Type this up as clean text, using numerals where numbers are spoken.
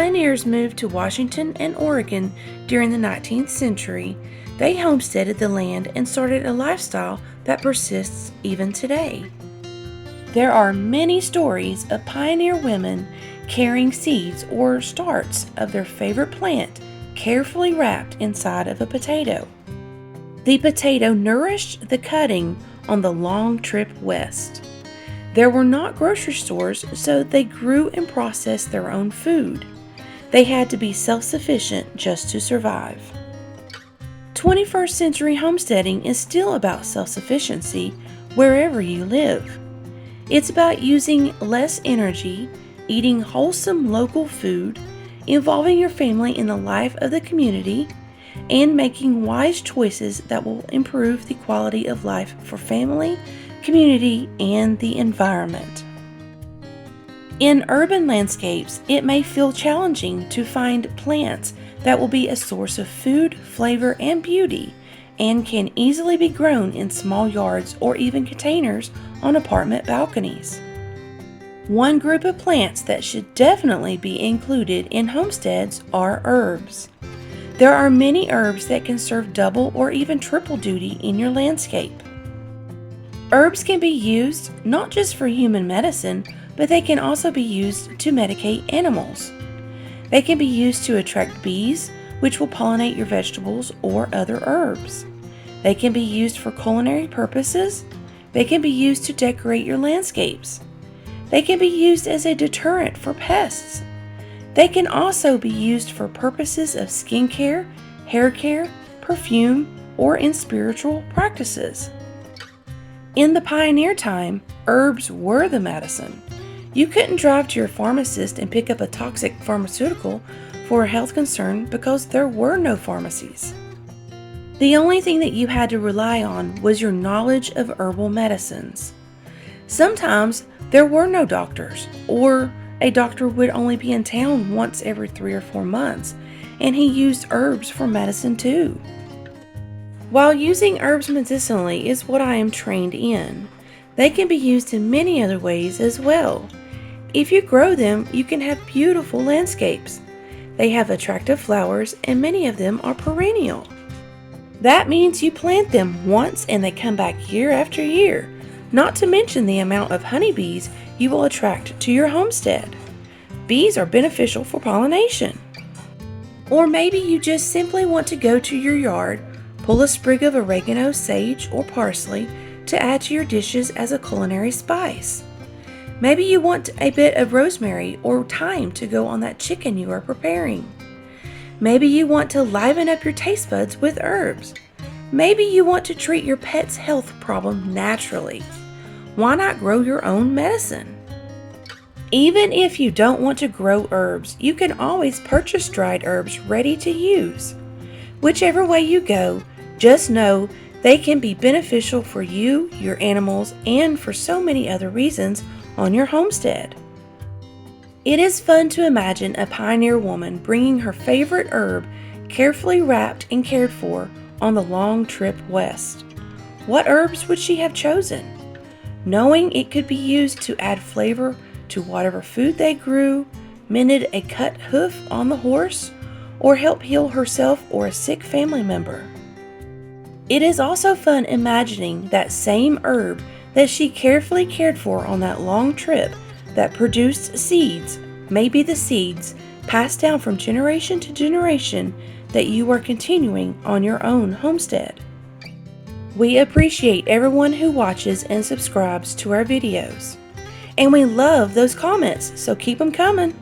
pioneers moved to Washington and Oregon during the 19th century, they homesteaded the land and started a lifestyle that persists even today. There are many stories of pioneer women carrying seeds or starts of their favorite plant carefully wrapped inside of a potato. The potato nourished the cutting on the long trip west. There were not grocery stores, so they grew and processed their own food. They had to be self-sufficient just to survive. 21st century homesteading is still about self-sufficiency wherever you live. It's about using less energy, eating wholesome local food, involving your family in the life of the community, and making wise choices that will improve the quality of life for family, community, and the environment. In urban landscapes, it may feel challenging to find plants that will be a source of food, flavor, and beauty, and can easily be grown in small yards or even containers on apartment balconies. One group of plants that should definitely be included in homesteads are herbs. There are many herbs that can serve double or even triple duty in your landscape. Herbs can be used not just for human medicine, but they can also be used to medicate animals. They can be used to attract bees, which will pollinate your vegetables or other herbs. They can be used for culinary purposes. They can be used to decorate your landscapes. They can be used as a deterrent for pests. They can also be used for purposes of skincare, hair care, perfume, or in spiritual practices. In the pioneer time, herbs were the medicine. You couldn't drive to your pharmacist and pick up a toxic pharmaceutical for a health concern because there were no pharmacies. The only thing that you had to rely on was your knowledge of herbal medicines. Sometimes there were no doctors, or a doctor would only be in town once every 3 or 4 months, and he used herbs for medicine too. While using herbs medicinally is what I am trained in, they can be used in many other ways as well. If you grow them, you can have beautiful landscapes. They have attractive flowers, and many of them are perennial. That means you plant them once and they come back year after year, not to mention the amount of honeybees you will attract to your homestead. Bees are beneficial for pollination. Or maybe you just simply want to go to your yard, pull a sprig of oregano, sage, or parsley to add to your dishes as a culinary spice. Maybe you want a bit of rosemary or thyme to go on that chicken you are preparing. Maybe you want to liven up your taste buds with herbs. Maybe you want to treat your pet's health problem naturally. Why not grow your own medicine? Even if you don't want to grow herbs, you can always purchase dried herbs ready to use. Whichever way you go, just know they can be beneficial for you, your animals, and for so many other reasons on your homestead. It is fun to imagine a pioneer woman bringing her favorite herb carefully wrapped and cared for on the long trip west. What herbs would she have chosen? Knowing it could be used to add flavor to whatever food they grew, mended a cut hoof on the horse, or help heal herself or a sick family member. It is also fun imagining that same herb that she carefully cared for on that long trip that produced seeds, may be the seeds passed down from generation to generation that you are continuing on your own homestead. We appreciate everyone who watches and subscribes to our videos. And we love those comments, so keep them coming.